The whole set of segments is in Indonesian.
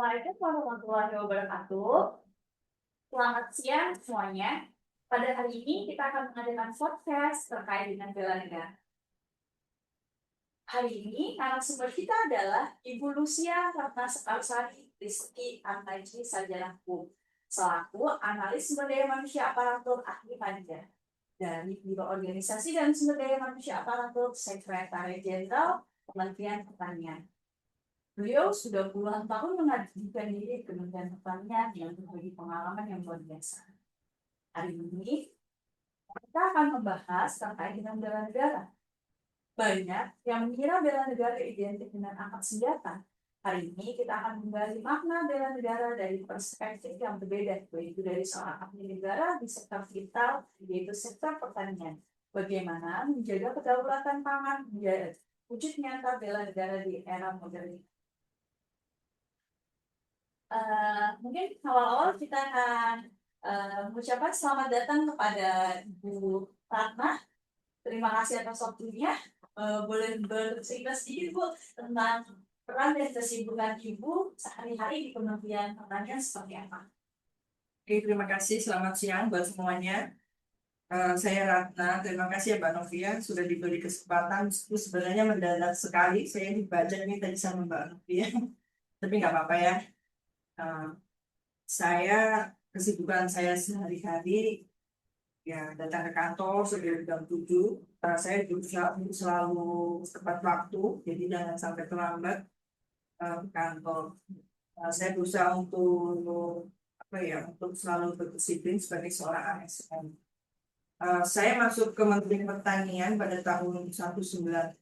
Assalamualaikum warahmatullahi wabarakatuh. Selamat siang semuanya. Pada hari ini kita akan mengadakan podcast terkait dengan bela negara. Hari ini narasumber kita adalah Ibu Lucia Ratna Sekarsari Rizky Antaji Sarjana Hukum selaku analis sumber daya manusia aparatur ahli panja dari Biro Organisasi dan Sumber Daya Manusia Aparatur Sekretariat Jenderal Kementerian Pertanian. Beliau sudah puluhan tahun mengabdikan diri di Kementerian Pertanian yang berbagi pengalaman yang luar biasa. Hari ini kita akan membahas terkait dengan bela negara. Banyak yang mengira bela negara identik dengan angkat senjata. Hari ini kita akan menggali makna bela negara dari perspektif yang berbeda, yaitu dari seorang abdi negara di sektor vital, yaitu sektor pertanian. Bagaimana menjaga kedaulatan pangan menjadi wujud nyata bela negara di era modern. Mungkin awal-awal kita akan mengucapkan selamat datang kepada Ibu Ratna. Terima kasih atas waktunya. Boleh bercerita sedikit Bu tentang peran dan kesibukan Ibu sehari-hari di Kementerian Pertanian seperti apa? Oke, terima kasih. Selamat siang buat semuanya. Saya Ratna. Terima kasih ya Mbak Novia sudah diberi kesempatan. Itu sebenarnya mendadak sekali. Saya dibaca nih tadi sama Mbak Novia. Tapi nggak apa-apa ya. Kesibukan saya sehari-hari ya datang ke kantor sebelum jam 7. Saya berusaha untuk selalu tepat waktu, jadi jangan sampai terlambat ke kantor. Saya berusaha untuk selalu berdisiplin sebagai seorang ASN. Saya masuk Kementerian Pertanian pada tahun 1998.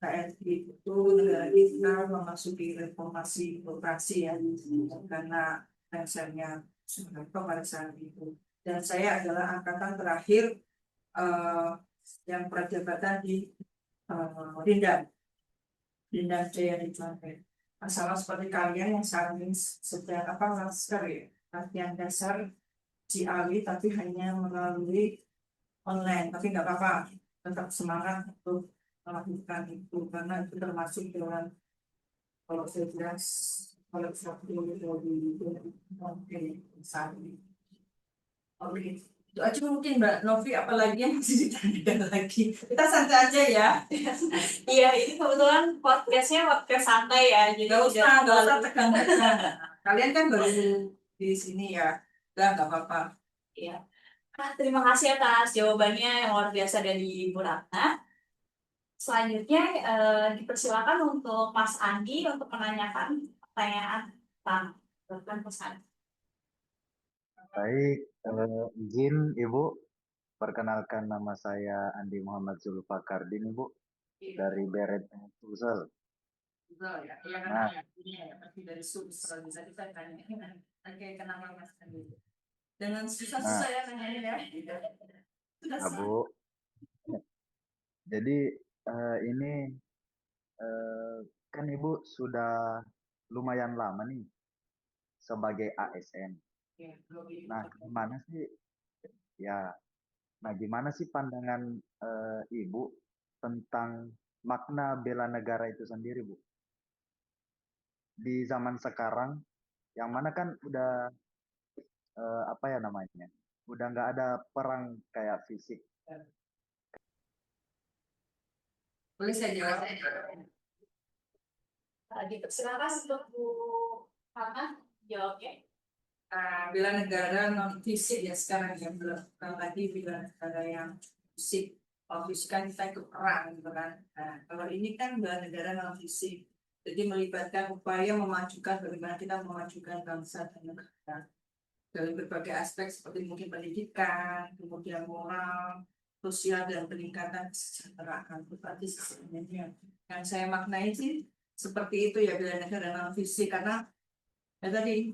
Saat itu negara kita memasuki reformasi birokrasi ya, karena lengsernya Soeharto pada saat itu. Dan saya adalah angkatan terakhir yang prajabatan di Rindam Jaya Dicuanke. Sama seperti kalian yang saat ini sedang masker ya, latihan dasar Ciawi tapi hanya melalui online. Tapi nggak apa-apa, tetap semangat untuk melakukan itu karena itu termasuk dalam kalau saya jelas kalau satu di saat ini. Oke, itu aja mungkin Mbak Novi, apalagi yang masih ditanyakan lagi. Kita santai aja ya. Iya, ini kebetulan podcastnya podcast santai ya. Jadi nggak usah tegang-tegang. Kalian kan baru di sini ya, nggak apa-apa. Iya. Terima kasih atas jawabannya yang luar biasa dari Ibu Ratna. Selanjutnya dipersilakan untuk Mas Andi untuk menanyakan pertanyaan tentang pesan. Baik, izin Ibu, perkenalkan nama saya Andi Muhammad Zulfakardin Ibu, dari Beret Sulsel. Betul ya, nah, ini ya, pasti dari Sulsel bisa kita tanya. Oke, kenapa Mas Andi? Dengan susah-susah ya tanyanya ya. Bu, jadi ini kan Ibu sudah lumayan lama nih sebagai ASN. Nah, gimana sih pandangan Ibu tentang makna bela negara itu sendiri, Bu? Di zaman sekarang, yang mana kan udah udah nggak ada perang kayak fisik. Boleh saya jawab? Dipersilakan untuk Bu Hana jawabnya. Bela negara non fisik ya sekarang ya, belum lagi bela negara yang fisik. Kalau fisik kan kita ikut perang gitu kan. Nah, kalau ini kan bela negara non fisik, jadi melibatkan upaya bagaimana kita memajukan bangsa dan negara dalam berbagai aspek seperti mungkin pendidikan, kemudian moral, sosial, dan peningkatan kesejahteraan. Berarti sebenarnya yang saya maknai sih seperti itu ya, bela negara non fisik, karena ya tadi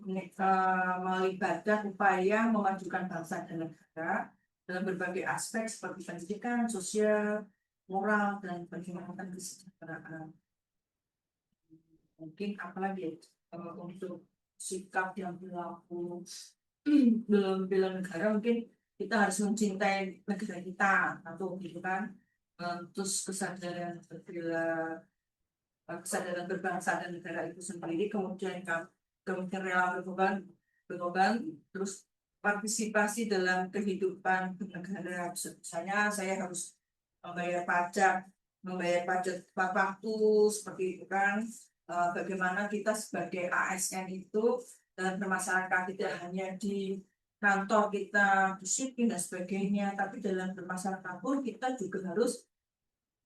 melibatkan upaya memajukan bangsa dan negara dalam berbagai aspek seperti pendidikan, sosial, moral, dan peningkatan kesejahteraan. Mungkin apalagi untuk sikap yang berlaku belum bela negara, mungkin kita harus mencintai negara kita atau gitu kan, terus kesadaran berbela kesadaran berbangsa dan negara itu sendiri, kemudian rela berkorban, terus partisipasi dalam kehidupan bernegara. Misalnya saya harus membayar pajak tepat waktu seperti itu kan. Bagaimana kita sebagai ASN itu dalam bermasyarakat tidak hanya di kantor kita disiplin dan sebagainya, tapi dalam bermasyarakat pun kita juga harus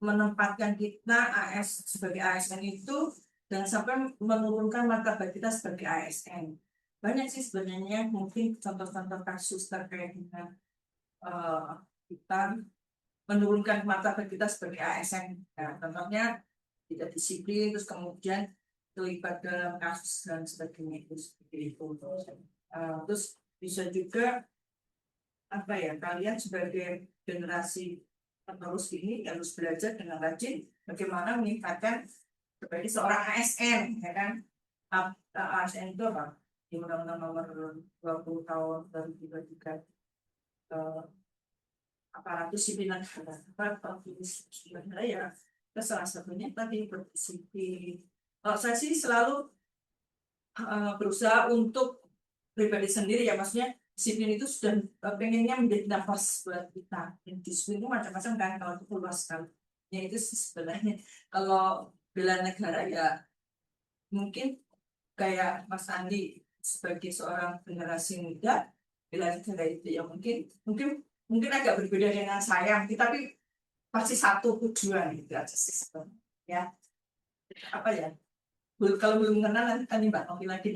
menempatkan kita sebagai ASN itu dan sampai menurunkan martabat kita sebagai ASN. Banyak sih sebenarnya mungkin contoh-contoh kasus terkait dengan kita menurunkan martabat kita sebagai ASN. Nah, contohnya tidak disiplin, terus kemudian terlibat dalam kasus dan sebagainya itu seperti itu. Terus bisa juga apa ya, kalian sebagai generasi penerus ini harus belajar dengan rajin bagaimana meningkatkan sebagai seorang ASN, ya kan? ASN itu apa? Di Undang-Undang Nomor 20 Tahun 2023 aparatur sipil negara, ya, salah satunya tadi berdisiplin. Kalau saya sih selalu berusaha untuk pribadi sendiri ya, maksudnya disiplin itu sudah pengennya menjadi nafas buat kita. Dan disiplin itu macam-macam kan, kalau itu luas sekali. Ya itu sebenarnya kalau bela negara ya mungkin kayak Mas Andi sebagai seorang generasi muda, bela negara itu ya mungkin agak berbeda dengan saya, tapi pasti satu tujuan gitu aja sih sebenarnya. Ya apa ya, kalau belum kenal nanti tanya Mbak Novi lagi.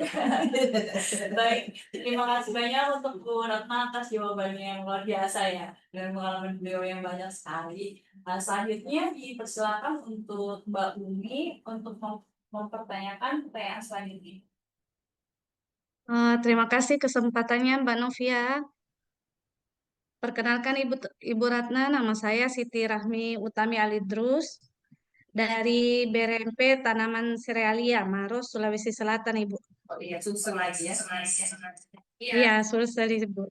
Baik, terima kasih banyak untuk Bu Ratna atas jawabannya yang luar biasa ya, dan pengalaman beliau yang banyak sekali. Selanjutnya dipersilakan untuk Mbak Umi untuk mempertanyakan pertanyaan selanjutnya. Terima kasih kesempatannya Mbak Novia. Perkenalkan Ibu Ratna, nama saya Siti Rahmi Utami Alidrus dari BRMP Tanaman Serealia, Maros, Sulawesi Selatan, Ibu. Oh iya, susah lagi ya. Iya, Sulawesi Ibu.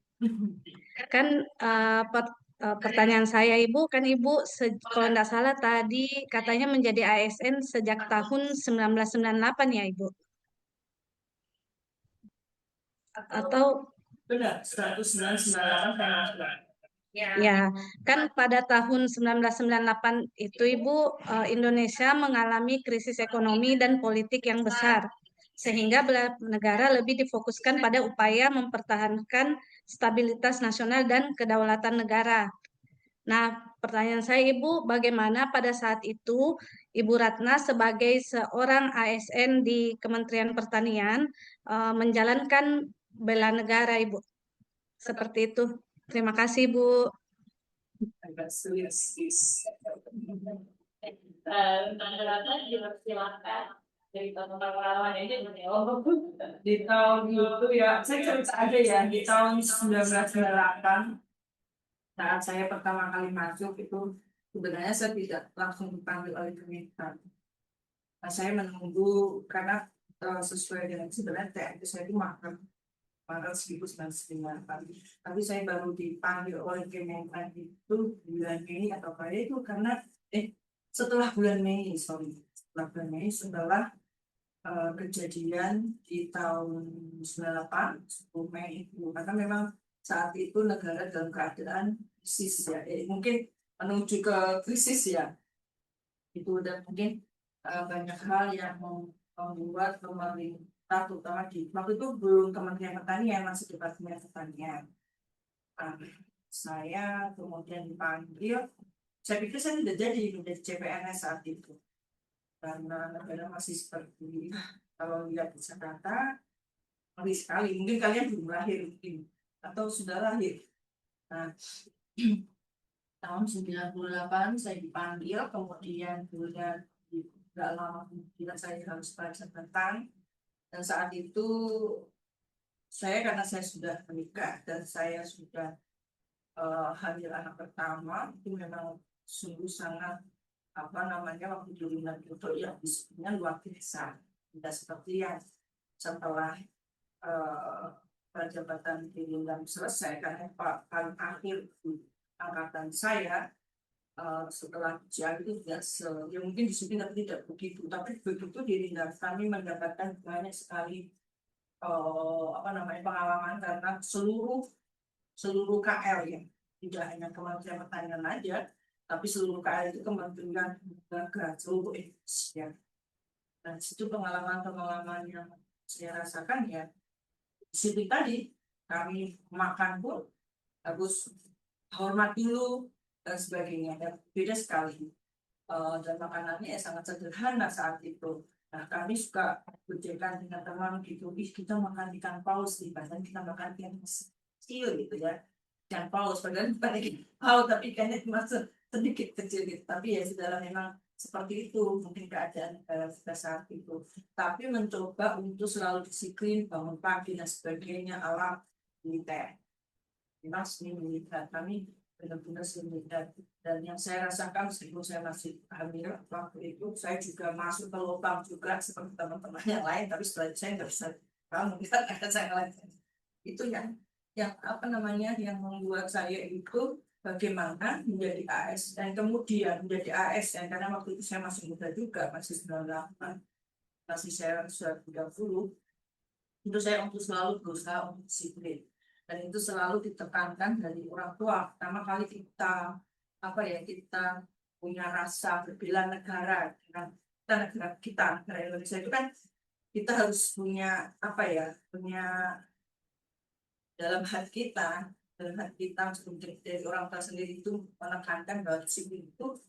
Kan pertanyaan saya Ibu, kan Ibu kalau tidak salah tadi katanya menjadi ASN sejak tahun 1998 ya Ibu? Atau benar 1998 ya, kan pada tahun 1998 itu Ibu, Indonesia mengalami krisis ekonomi dan politik yang besar, sehingga negara lebih difokuskan pada upaya mempertahankan stabilitas nasional dan kedaulatan negara. Nah, pertanyaan saya Ibu, bagaimana pada saat itu Ibu Ratna sebagai seorang ASN di Kementerian Pertanian menjalankan bela negara Ibu? Seperti itu. Terima kasih Bu. agak sulit. Tanggapan dipersilakan dari pengalaman ini menjawab. Di tahun itu ya, saya cerita aja ya, di tahun 1998 saat saya pertama kali masuk itu sebenarnya saya tidak langsung dipanggil oleh Kementan. Nah, saya menunggu karena sesuai dengan sebenarnya TNI saya itu Maret 1999, tapi saya baru dipanggil oleh Kementan itu bulan Mei atau apa itu karena setelah bulan Mei setelah kejadian di tahun 98 10 Mei itu, karena memang saat itu negara dalam keadaan krisis ya, mungkin menuju ke krisis ya, itu udah mungkin banyak hal yang membuat pemerintah terutama di waktu itu belum Kementerian Pertanian, masih Departemen Pertanian. Saya kemudian dipanggil, saya pikir saya tidak jadi menjadi CPNS saat itu karena negara masih seperti kalau lihat di Jakarta ngeri sekali. Mungkin kalian belum lahir mungkin atau sudah lahir. Nah, tahun 98 saya dipanggil, kemudian tidak lama kemudian saya harus belajar tentang, dan saat itu karena saya sudah menikah dan saya sudah hamil anak pertama, itu memang sungguh sangat waktu di bulan itu ya disebutnya luar biasa, tidak seperti yang setelah jabatan di bulan selesai, karena paling akhir angkatan saya setelah ujian itu tidak ya mungkin disiplin tapi tidak begitu, tapi begitu dirindak kami mendapatkan banyak sekali apa namanya pengalaman karena seluruh KL ya, tidak hanya Kementerian Pertanian aja, tapi seluruh KL itu Kementerian Lembaga seluruh Indonesia. Dan situ pengalaman-pengalaman yang saya rasakan ya, disiplin tadi, kami makan pun harus hormat dulu dan sebagainya, dan beda sekali. Dan makanannya ya sangat sederhana saat itu. Nah, kami suka berjalan dengan teman gitu, kita makan ikan paus nih, padahal kita makan ikan kecil gitu ya. Ikan paus, padahal bukan ikan paus, tapi ikannya cuma sedikit kecil gitu. Tapi ya sudahlah, memang seperti itu mungkin keadaan kita saat itu. Tapi mencoba untuk selalu disiplin, bangun pagi dan sebagainya ala militer. Memang seni militer kami benar-benar seni militer. Dan yang saya rasakan meskipun saya masih hamil waktu itu, saya juga masuk ke lubang juga seperti teman-teman yang lain, tapi setelah itu saya nggak bisa, kalau kita akan saya ngelakuin itu yang apa namanya yang membuat saya itu bagaimana menjadi ASN, kemudian menjadi ASN karena waktu itu saya masih muda juga, masih 98, masih saya sudah 30, itu saya untuk selalu berusaha untuk disiplin, dan itu selalu ditekankan dari orang tua. Pertama kali kita apa ya, kita punya rasa berbela negara dengan negara Indonesia itu kan, kita harus punya apa ya, punya dalam hati kita dari orang tua sendiri itu menekankan bahwa disiplin itu,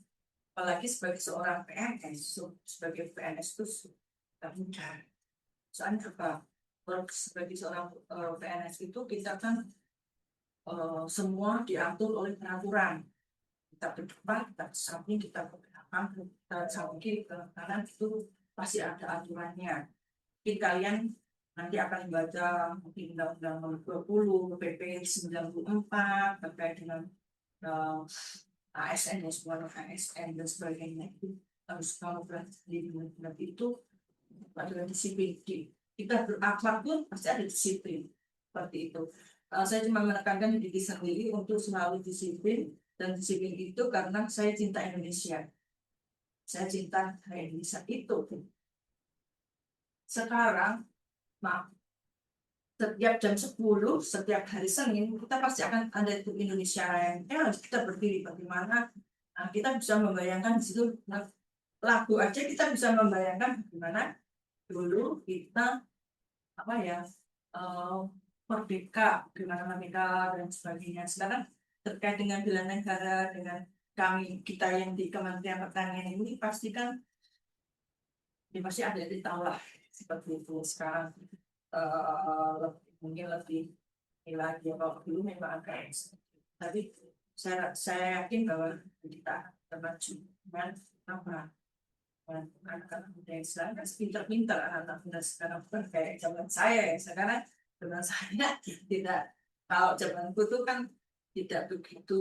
apalagi sebagai seorang PNS, sebagai PNS itu tidak mudah. Soalnya apa? Sebagai seorang PNS itu kita kan semua diatur oleh peraturan. Kita berdepan, kita samping, kita berdepan, kita samping, ke kanan, itu pasti ada aturannya. Mungkin kalian nanti akan membaca mungkin Undang-Undang Nomor 20, PP 94 terkait dengan ASN, ya semua ASN dan sebagainya, itu harus kamu pelajari benar itu adalah disiplin. Kita berakhlak pun pasti ada disiplin seperti itu. Saya cuma menekankan diri sendiri untuk selalu disiplin, dan disiplin itu karena saya cinta Indonesia. Saya cinta Indonesia itu. Sekarang, maaf, setiap jam 10, setiap hari Senin, kita pasti akan ada itu Indonesia Raya. Harus kita berdiri bagaimana. Nah, kita bisa membayangkan di situ, lagu aja kita bisa membayangkan bagaimana dulu kita apa ya, merdeka, gimana merdeka dan sebagainya. Sekarang terkait dengan bela negara, dengan kita yang di Kementerian Pertanian ini pastikan ya pasti ada di lah seperti itu. Sekarang mungkin lebih lagi, kalau dulu memang agak, tapi saya yakin bahwa kita termaju dengan apa, anak-anak muda yang sekarang kan pintar-pintar, anak-anak muda sekarang bukan kayak zaman saya ya. Sekarang zaman saya tidak, kalau zamanku tuh kan tidak begitu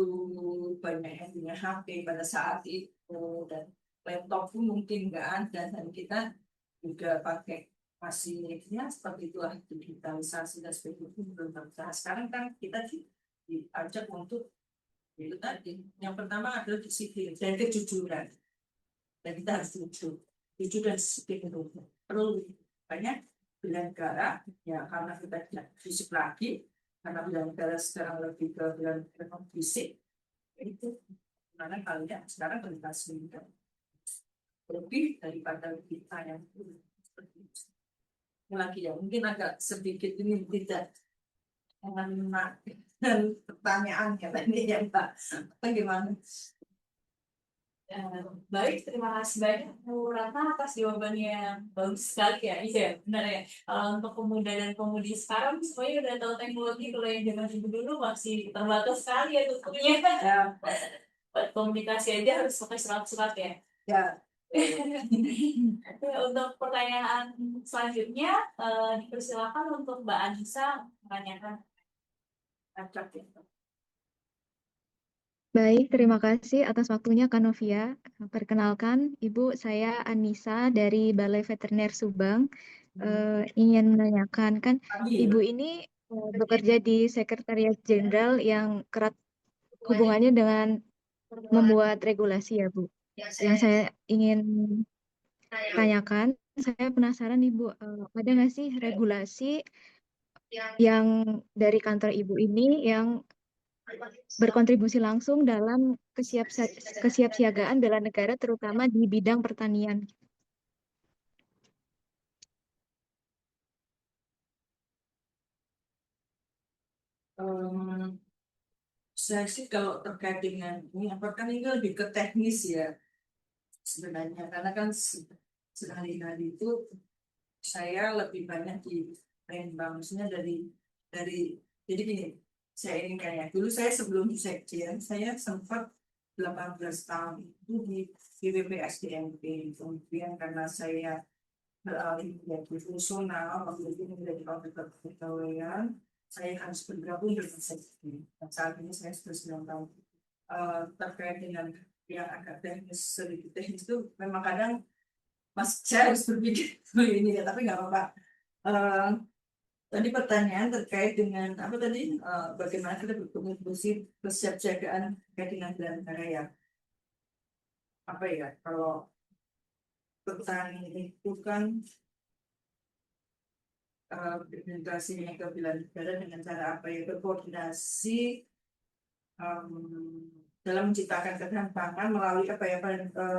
banyak yang punya HP pada saat itu, dan laptop pun mungkin nggak ada, dan kita juga pakai masih ya seperti itulah, digitalisasi dan sebagainya belum bisa. Sekarang kan kita diajak untuk itu tadi, yang pertama adalah disiplin dan kejujuran, dan kita harus jujur dan disiplin itu perlu banyak bela negara ya, karena kita tidak fisik lagi, karena bela negara sekarang lebih ke bela negara fisik itu, karena kalian sekarang berhasil lebih daripada kita yang seperti itu. Lagi ya, mungkin agak sedikit ini tidak mengenai pertanyaan ya tadi ya Mbak, bagaimana? Baik, terima kasih banyak Bu Ratna atas jawabannya yang bagus sekali ya. Iya, benar ya. Kalau untuk pemuda dan pemudi sekarang semuanya udah tahu teknologi, kalau yang zaman dulu masih terbatas sekali ya tutunya. Ya, buat komunikasi aja harus pakai surat-surat ya. ya. Untuk pertanyaan selanjutnya, dipersilakan untuk Mbak Anissa menanyakan. Baik, terima kasih atas waktunya Kak Novia. Perkenalkan, Ibu, saya Anissa dari Balai Veteriner Subang. Ingin menanyakan, kan Ibu ini bekerja di Sekretariat Jenderal yang erat hubungannya dengan membuat regulasi ya, Bu. Yang saya ingin tanyakan, saya penasaran nih, Bu, ada nggak sih regulasi yang dari kantor Ibu ini yang berkontribusi langsung dalam kesiapsiagaan bela negara, terutama di bidang pertanian? Em, saya sih kalau terkait dengan ini, apakah ini lebih ke teknis ya sebenarnya, karena kan sehari-hari itu saya lebih banyak di Palembang, maksudnya dari jadi gini, saya ingin kayak dulu saya sebelum sekjen saya sempat 18 tahun itu di BPPSDMP, kemudian karena saya beralih menjadi fungsional waktu itu menjadi komputer kepegawaian, saya harus bergabung dengan sekjen dan saat ini saya sudah 9 tahun. Terkait dengan yang agak teknis, sedikit teknis itu memang kadang saya harus berpikir ini ya, tapi nggak apa-apa. Eh, Tadi pertanyaan terkait dengan apa tadi, bagaimana kita berkontribusi kesiapsiagaan terkait dengan bela negara ya. Apa ya, kalau petani itu kan berkoordinasinya ke bela negara dengan cara apa ya, berkoordinasi dalam menciptakan ketahanan pangan melalui apa ya,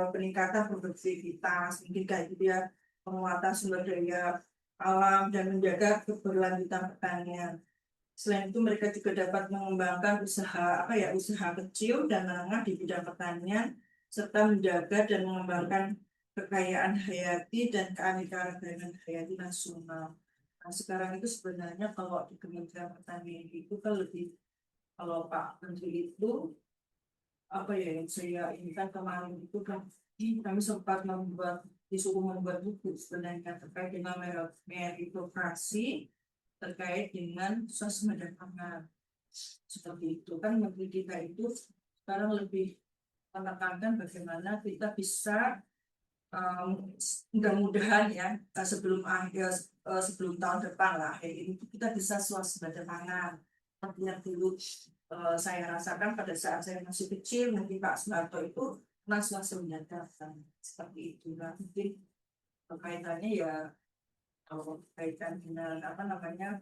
peningkatan produktivitas, mungkin kayak gitu ya, penguatan sumber daya alam dan menjaga keberlanjutan pertanian. Selain itu mereka juga dapat mengembangkan usaha apa ya, usaha kecil dan menengah di bidang pertanian serta menjaga dan mengembangkan kekayaan hayati dan keanekaragaman hayati nasional. Nah, sekarang itu sebenarnya kalau di Kementerian Pertanian itu kan lebih, kalau Pak Menteri itu apa ya yang saya inginkan kemarin itu kan kami sempat disuruh membuat buku sebenarnya terkait dengan meritokrasi terkait dengan swasembada pangan. Seperti itu kan menteri kita itu sekarang lebih menekankan bagaimana kita bisa mudah-mudahan ya, sebelum akhir sebelum tahun depan lah ini kita bisa swasembada pangan. Artinya dulu saya rasakan pada saat saya masih kecil, mungkin Pak Soeharto itu pernah swasembada pangan seperti itu. Nah, mungkin kaitannya ya, kalau kaitan dengan apa namanya,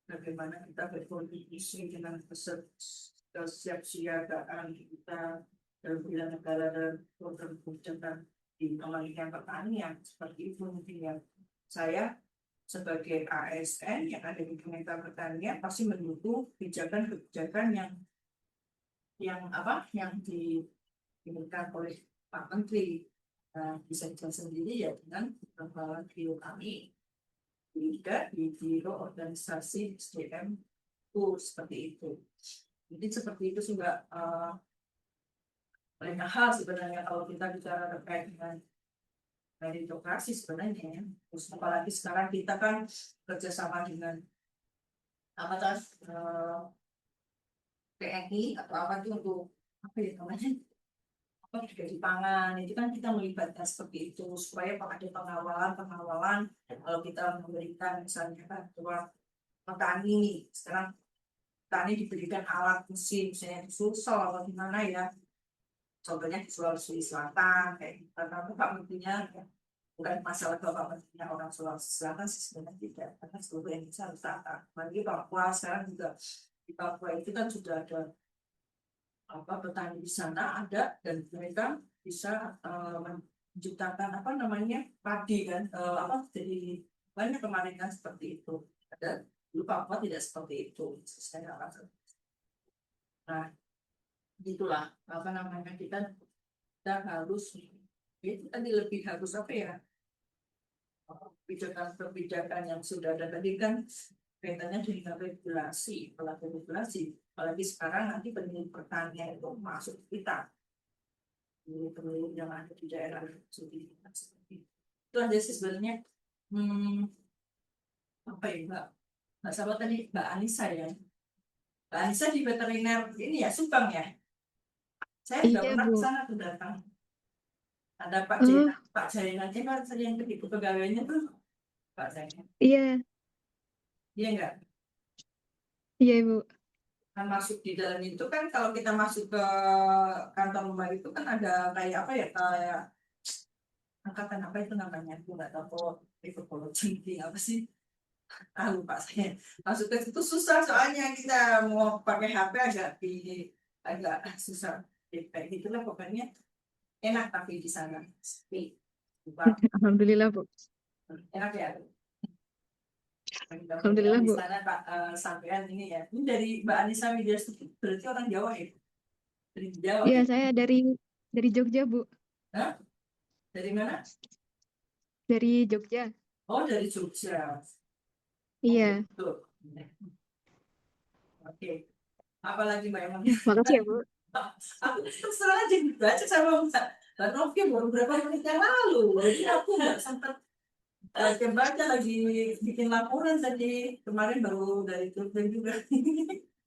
bagaimana kita berkontribusi dengan kesiapsiagaan kita dalam bidang negara dan program kebijakan di Kementerian Pertanian seperti itu. Mungkin ya, saya sebagai ASN yang ada di Kementerian Pertanian pasti mendukung kebijakan-kebijakan yang apa yang diberikan oleh Pak Menteri. Bisa dijelaskan sendiri ya dengan kepala beliau kami di biro organisasi SDM seperti itu. Jadi seperti itu juga banyak hal sebenarnya kalau kita bicara terkait dengan meritokrasi sebenarnya. Terus apalagi sekarang kita kan kerjasama dengan apa TNI atau apa itu untuk apa ya namanya, apa juga di pangan itu kan kita melibatkan seperti itu supaya ada pengawalan kalau kita memberikan misalnya bantuan petani nih, sekarang petani diberikan alat mesin misalnya di Sulsel atau di mana ya, contohnya di Sulawesi Selatan kayak gitu. Tapi Pak Menterinya ya, bukan masalah kalau Pak Menterinya orang Sulawesi Selatan sih sebenarnya tidak, karena seluruh Indonesia harus tata. Lagi Papua sekarang juga, di Papua itu kan sudah ada apa petani di sana ada, dan mereka bisa menciptakan apa namanya padi kan, apa jadi banyak kemarin kan seperti itu ada. Dulu Papua tidak seperti itu saya rasa. Nah itulah apa namanya, kita harus itu tadi lebih harus apa ya, kebijakan yang sudah ada tadi kan kaitannya dengan regulasi, apalagi sekarang nanti peneliti pertanian itu masuk kita, peneliti yang ada di daerah seperti itu aja sih sebenarnya. Apa ya Mbak Sahabat tadi, Mbak Anissa ya, Mbak Anissa di veteriner ini ya Subang ya, saya juga Iya, pernah Bu. ke sana tuh datang, ada Pak Oh, Jaina kan yang kedua pegawainya tuh Pak Jaina, iya, iya enggak? iya, Bu. Kan masuk di dalam itu kan, kalau kita masuk ke kantor rumah itu kan ada kayak apa ya, kayak angkatan apa itu namanya, aku nggak tahu itu tinggi apa sih, lupa saya. Masuk ke situ susah soalnya kita mau pakai HP agak susah. Kayak gitulah pokoknya, enak tapi di sana sepi. Alhamdulillah, Bu. Enak ya. Alhamdulillah, Di Bu. sana Pak, sampean ini ya. Ini dari Mbak Anissa Media Studio, berarti orang Jawa ya? Dari Jawa Iya, ya? saya dari Jogja, Bu. Hah? Dari mana? Dari Jogja. Oh, dari Jogja. Oh, Iya. gitu. Oke. Apalagi Mbak Emang? Makasih ya, Bu. Aku terserah aja dibaca sama Mbak Novi baru berapa menit yang lalu. Jadi aku nggak sempat baca lagi bikin laporan tadi. Kemarin baru dari Jogja juga.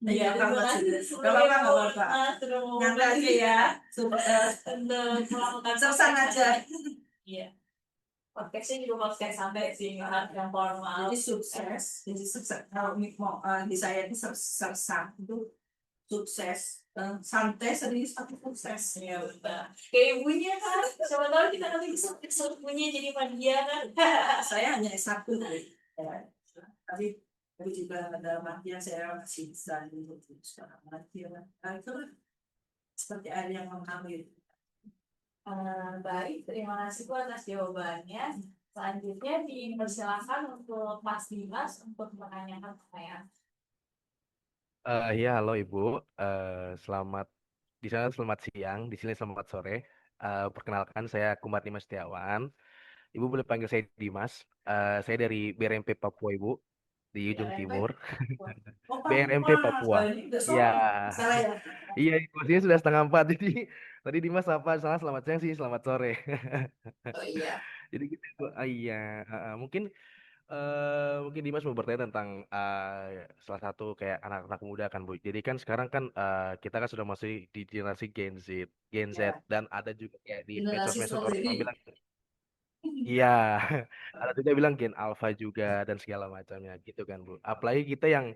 Iya, Nggak terima apa-apa kasih sudah. seluruh Nggak apa-apa, nggak apa-apa. sudah mau Nyantai aja ya. untuk melakukan Sersan aja. Iya. Podcastnya juga podcast sampai sih, nggak yang formal. Jadi sukses. Jadi sukses. Kalau mau di saya itu sersan itu sukses. Santai, serius, tapi sukses. Ya betul. Kayak ibunya kan, siapa tahu kita nanti bisa ibunya jadi media kan. Saya hanya S1 ya. Tapi juga dalam artian saya masih bisa untuk sekarang lagi ya. Nah, itu seperti air yang mengalir. Baik, terima kasih Bu atas jawabannya. Selanjutnya dipersilakan untuk Mas Dimas untuk menanyakan pertanyaan. Ya, halo Ibu. Selamat di sana selamat siang, di sini selamat sore. Perkenalkan saya Kumar Dimas Setiawan. Ibu boleh panggil saya Dimas. Saya dari BRMP Papua Ibu di ujung timur. Oh, BRMP Papua. ini udah Iya, sore. Salah ya. iya. Posisinya sudah 3:30. Jadi tadi Dimas apa? Salah, selamat siang sih, selamat sore. Oh iya. Jadi gitu. Iya. Mungkin mungkin Dimas mau bertanya tentang salah satu kayak anak-anak muda kan Bu. Jadi kan sekarang kan kita kan sudah masih di generasi Gen Z Ya. dan ada juga kayak di Generasi medsos-medsos orang strawberry. bilang iya, ada juga bilang Gen Alpha juga dan segala macamnya gitu kan Bu. Apalagi kita yang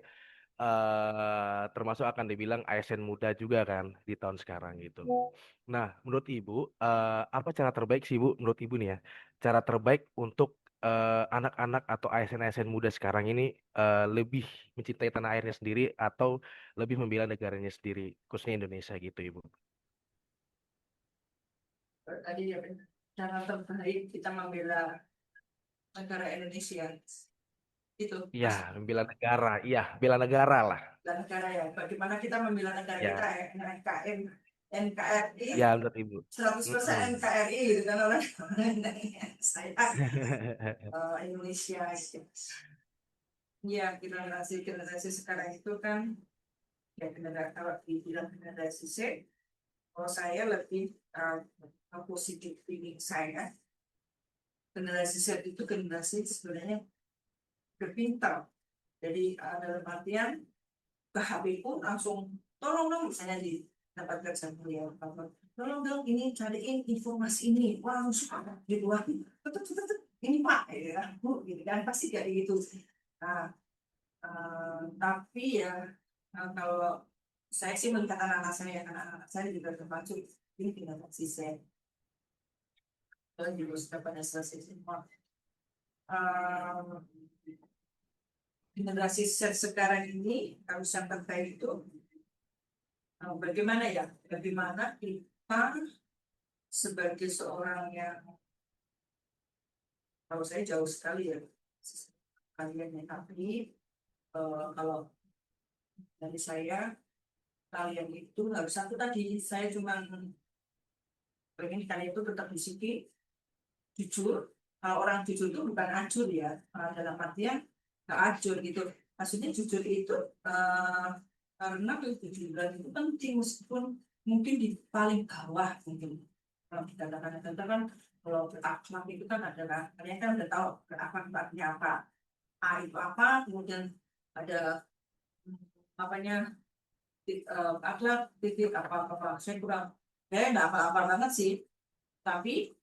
termasuk akan dibilang ASN muda juga kan di tahun sekarang gitu. Nah, menurut Ibu, apa cara terbaik sih Bu, menurut Ibu nih ya, cara terbaik untuk anak-anak atau ASN-ASN muda sekarang ini lebih mencintai tanah airnya sendiri atau lebih membela negaranya sendiri, khususnya Indonesia gitu Ibu. Tadi ya, cara terbaik kita membela negara Indonesia. Itu Iya, membela negara, iya, bela negara lah. dan negara ya. Bagaimana kita membela negara kita Ya, ya, NKRI, ya menurut Ibu. 100% Mm-mm. NKRI gitu kan orang. Saya Indonesia gitu. Ya, generasi sekarang itu kan ya generasi, kalau dibilang generasi Z, kalau saya lebih positif feeling saya, generasi Z itu generasi sebenarnya berpintar. Jadi dalam artian ke HP pun langsung tolong dong, misalnya di tempat kerja beliau, tolong dong ini cariin informasi ini, wah langsung gitu, wah ini Pak ya Bu gitu kan, pasti kayak gitu. Nah, tapi ya kalau saya sih melihat anak-anak saya juga termasuk ini generasi Z, dan juga sudah pada selesai semua. Generasi Z sekarang ini harus yang terbaik itu bagaimana ya? Bagaimana kita sebagai seorang yang, kalau saya jauh sekali ya kalian, tapi kalau dari saya, kalian itu harus satu tadi, saya cuma pengen kalian itu tetap disiplin, jujur. Kalau orang jujur itu bukan acur ya, dalam artian nggak acur gitu. Maksudnya jujur itu karena kejujuran itu penting, meskipun mungkin di paling bawah mungkin. Kalau kita katakan kan, kalau berakhlak itu kan adalah, kalian kan udah tahu berakhlaknya apa. A itu apa, kemudian ada apanya, akhlak, titik apa. Saya kurang, nggak apa-apa banget sih. Tapi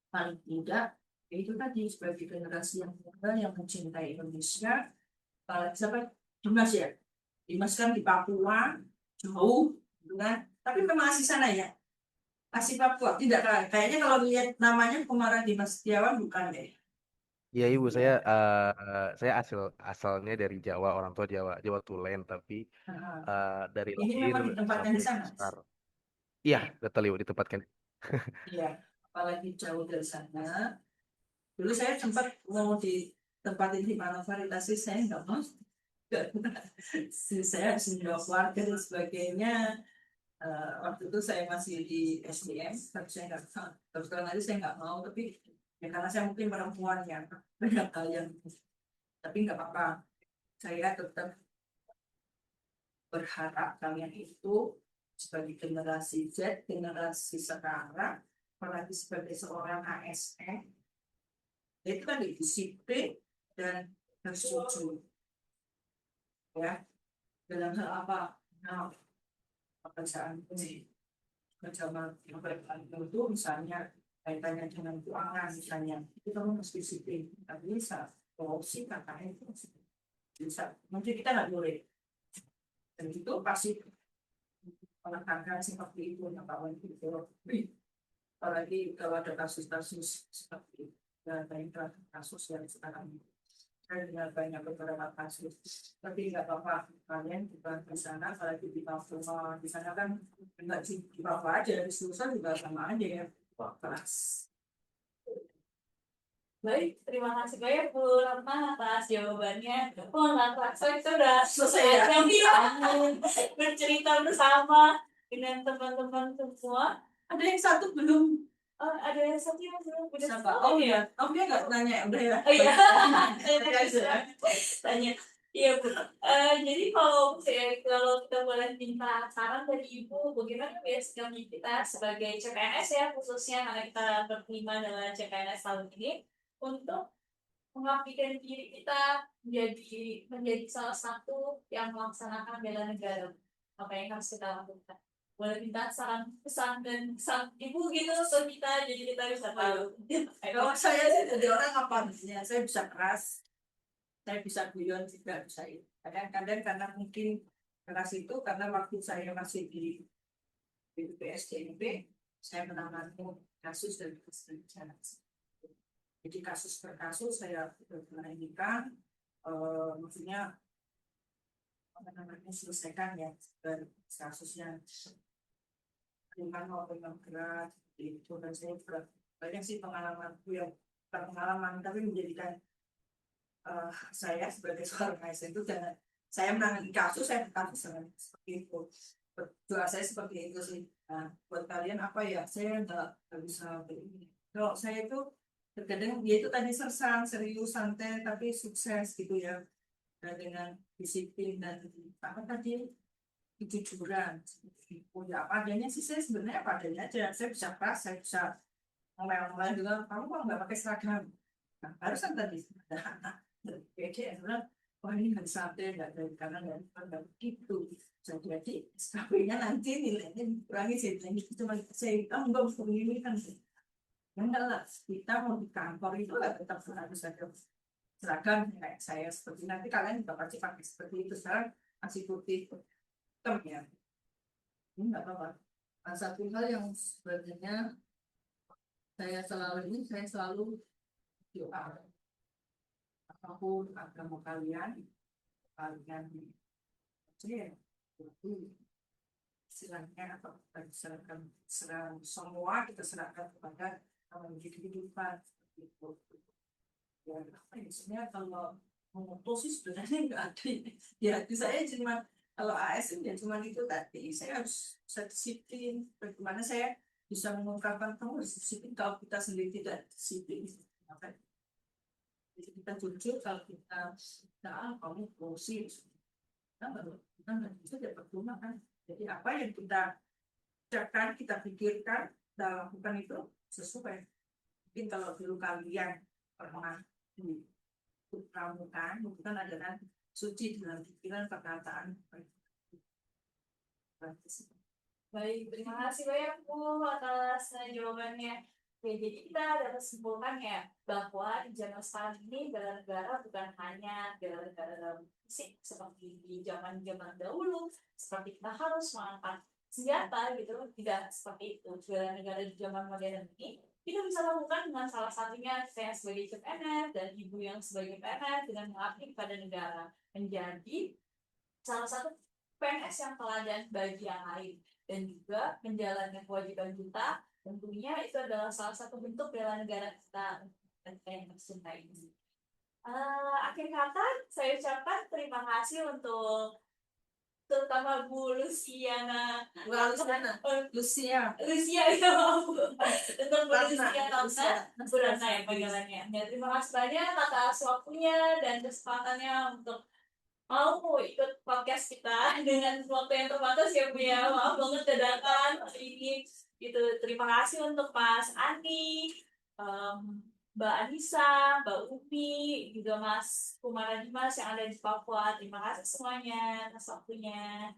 paling tidak, itu tadi sebagai generasi yang muda yang mencintai Indonesia, siapa Dimas ya? Dimas kan di Papua, jauh, gitu kan. Tapi memang asli sana ya, asli Papua. Tidak kayaknya kalau lihat namanya Kumara Dimas Setiawan bukan deh. Iya ibu, saya asalnya dari Jawa, orang tua Jawa, Jawa Tulen, tapi Nah, dari ini lahir memang ditempatkan di sampai sana. besar. Iya, betul ibu, ditempatkan. Iya, apalagi jauh dari sana. Dulu saya sempat mau ditempatin di mana varitas, saya nggak mau. Saya harus menjawab warga dan sebagainya. Waktu itu saya masih di SDM, tapi saya nggak mau. Terus terang aja saya nggak mau, tapi ya karena saya mungkin perempuan ya, banyak hal yang, tapi nggak apa-apa. Saya tetap berharap kalian itu sebagai generasi Z, generasi sekarang, apalagi sebagai seorang ASN, itu kan disiplin dan bersetuju ya dalam hal apa? Nah, pekerjaan ini kerjaan yang itu misalnya kaitannya dengan keuangan misalnya itu kamu mesti disiplin, tapi bisa korupsi katanya itu bisa, mungkin kita nggak boleh, dan itu pasti menekankan seperti itu yang kawan itu. Apalagi kalau ada kasus-kasus seperti itu, dan banyak kasus yang sekarang ini. Saya dengar banyak beberapa kasus, tapi nggak apa-apa, kalian bukan di sana, apalagi di Papua, di sana kan nggak di Papua aja, di Sulsel juga sama aja ya, keras. Baik, terima kasih banyak Bu Ratna atas jawabannya. Oh, saya kita udah selesai Ya? jam bercerita bersama dengan teman-teman semua. Ada yang satu belum. Oh, ada yang satu yang belum udah Siapa? selesai Oh ya? ya, oh dia nggak nanya, udah ya. Oh iya, Biasa. tanya. Iya Bu. Jadi kalau kita boleh minta saran dari Ibu, bagaimana ya sikapnya kita sebagai CPNS ya, khususnya karena kita berklima dengan CPNS tahun ini, untuk mengabdikan diri kita menjadi salah satu yang melaksanakan bela negara. Apa yang harus kita lakukan? Boleh minta saran pesan dan pesan Ibu gitu ke kita, jadi kita bisa tahu. Kalau saya sih jadi orang apa ya, saya bisa keras, saya bisa guyon juga bisa. Kadang-kadang karena mungkin keras itu karena waktu saya masih di BPSDNP, saya menangani kasus dan bencana. Jadi kasus per kasus saya menanyakan, maksudnya apa namanya, selesaikan ya dan kasusnya bukan maupun yang berat itu, dan saya banyak sih pengalamanku yang pengalaman tapi menjadikan saya sebagai seorang ASN itu jangan saya menangani kasus, saya berkasus dengan seperti itu. Doa saya seperti itu sih. Nah, buat kalian apa ya, saya nggak bisa begini. Kalau saya itu terkadang dia itu tadi sersan, serius, santai, tapi sukses gitu ya. Dan dengan disiplin dan apa tadi, kejujuran. Oh ya apa adanya sih, saya sebenarnya apa adanya aja. Saya bisa keras, saya bisa ngomel-ngomel juga. Kamu kok nggak pakai seragam? Nah, barusan tadi ada anak PD yang bilang, wah ini nggak santai, nggak dari kanan dan nggak begitu. Jadi SKP-nya nanti nilainya dikurangi, saya bilang gitu, cuma saya kamu nggak usah begini kan. Enggak lah, kita mau di kantor itu lah tetap harus ada seragam kayak saya seperti nanti kalian juga pasti pakai seperti itu. Sekarang masih putih hitam ya, ini nggak apa-apa. Nah, satu hal yang sebenarnya saya selalu doa apapun agama kalian itu istilahnya atau kita serahkan semua, kita serahkan kepada kehidupan seperti itu. Ya apa ya, sebenarnya kalau memutus sih sebenarnya nggak ada ya, hati saya cuma kalau ASN ya cuma itu tadi, saya harus bisa disiplin. Bagaimana saya bisa mengungkapkan kamu harus disiplin kalau kita sendiri tidak disiplin, apa? Jadi kita jujur, kalau kita kamu emosi, kita nggak bisa dapat rumah kan. Jadi apa yang kita ucapkan, kita pikirkan, kita lakukan itu sesuai. Mungkin kalau dulu kalian pernah di pramuka, bukan adalah suci dalam pikiran, perkataan. Baik, terima kasih banyak Bu atas jawabannya. Oke, jadi kita dapat simpulkan ya bahwa di zaman sekarang ini bela negara bukan hanya bela negara dalam fisik seperti di zaman-zaman dahulu, seperti kita harus mengangkat senjata gitu, tidak seperti itu. Bela negara di zaman modern ini kita bisa lakukan dengan salah satunya saya sebagai CPNS dan ibu yang sebagai PNS dengan mengabdi kepada negara, menjadi salah satu PNS yang teladan bagi yang lain, dan juga menjalankan kewajiban kita. Tentunya itu adalah salah satu bentuk bela negara kita yang mencintai ini. Akhir kata saya ucapkan terima kasih untuk terutama Bu Luciana, Lucia. ya Bu. Untuk Bu Ratna, Lucia Bu Ratna ya panggilannya. Ya, terima kasih banyak atas waktunya dan kesempatannya untuk mau ikut podcast kita dengan waktu yang terbatas ya Bu ya. Maaf banget dadakan hari ini. Gitu. Terima kasih untuk Mas Andi, Mbak Anissa, Mbak Upi, juga Mas Kumara Dimas yang ada di Papua. Terima kasih semuanya atas waktunya.